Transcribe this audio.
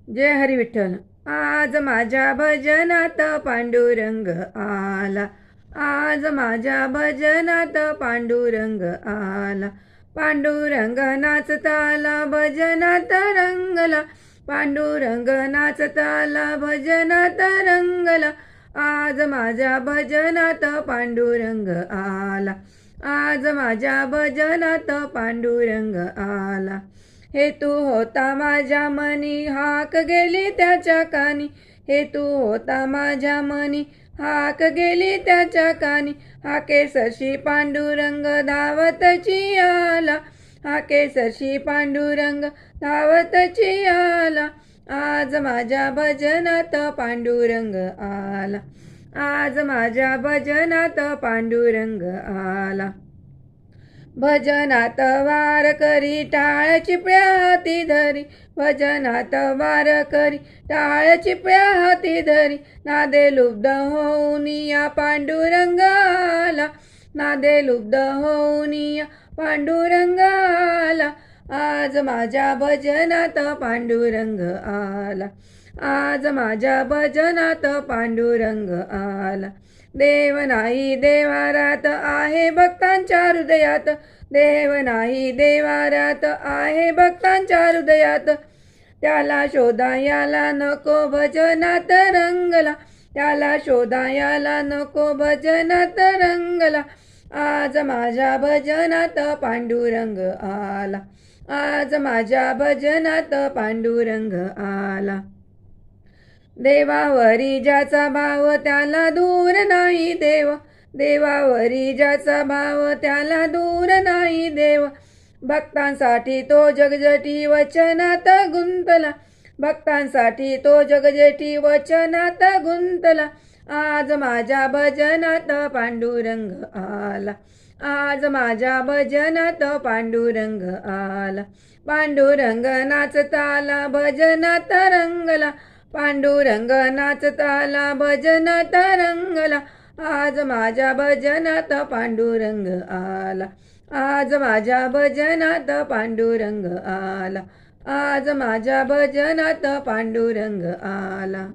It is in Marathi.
जय हरी विठ्ठल. आज माझ्या भजनात पांडुरंग आला. आज माझ्या भजनात पांडुरंग आला. पांडुरंग नाचताला भजनात रंगला. पांडुरंग नाचताला भजनात रंगला. आज माझ्या भजनात पांडुरंग आला. आज माझ्या भजनात पांडुरंग आला. हेतू होता माझ्या मनी हाक गेली त्याच्या कानी. हेतू होता माझ्या मनी हाक गेली त्याच्या कानी. हाके सरशी पांडुरंग धावतची आला. हाके सरशी पांडुरंग धावतची आला. आज माझ्या भजनात पांडुरंग आला. आज माझ्या भजनात पांडुरंग आला. भजनात वार करी टाळ चिपळ्या हाती धरी. भजनात वार करी टाळ चिपळ्या हाती धरी. नादे लुब्ध होऊन या पांडुरंग आला. नादे लुब्ध होऊन या पांडुरंग आला. आज माझ्या भजनात पांडुरंग आला. आज माझ्या भजनात पांडुरंग आला. देव नाही देवारात आहे भक्तांच्या हृदयात. देव नाही देवारात आहे भक्तांच्या हृदयात. त्याला शोधायाला नको भजनात रंगला. त्याला शोधायाला नको भजनात रंगला. आज माझ्या भजनात पांडुरंग आला. आज माझ्या भजनात पांडुरंग आला. देवावरी ज्याचा भाव त्याला दूर नाही देव. देवावरी ज्याचा भाव त्याला दूर नाही देव. भक्तांसाठी तो जगजटी वचनात गुंतला. भक्तांसाठी तो जगजटी वचनात गुंतला. आज माझ्या भजनात पांडुरंग आला. आज माझ्या भजनात पांडुरंग आला. पांडुरंग नाचताला भजनात रंगला. पांडुरंग नाचताला भजनात रंगला. आज माझ्या भजनात पांडुरंग आला. आज माझ्या भजनात पांडुरंग आला. आज माझ्या भजनात पांडुरंग आला.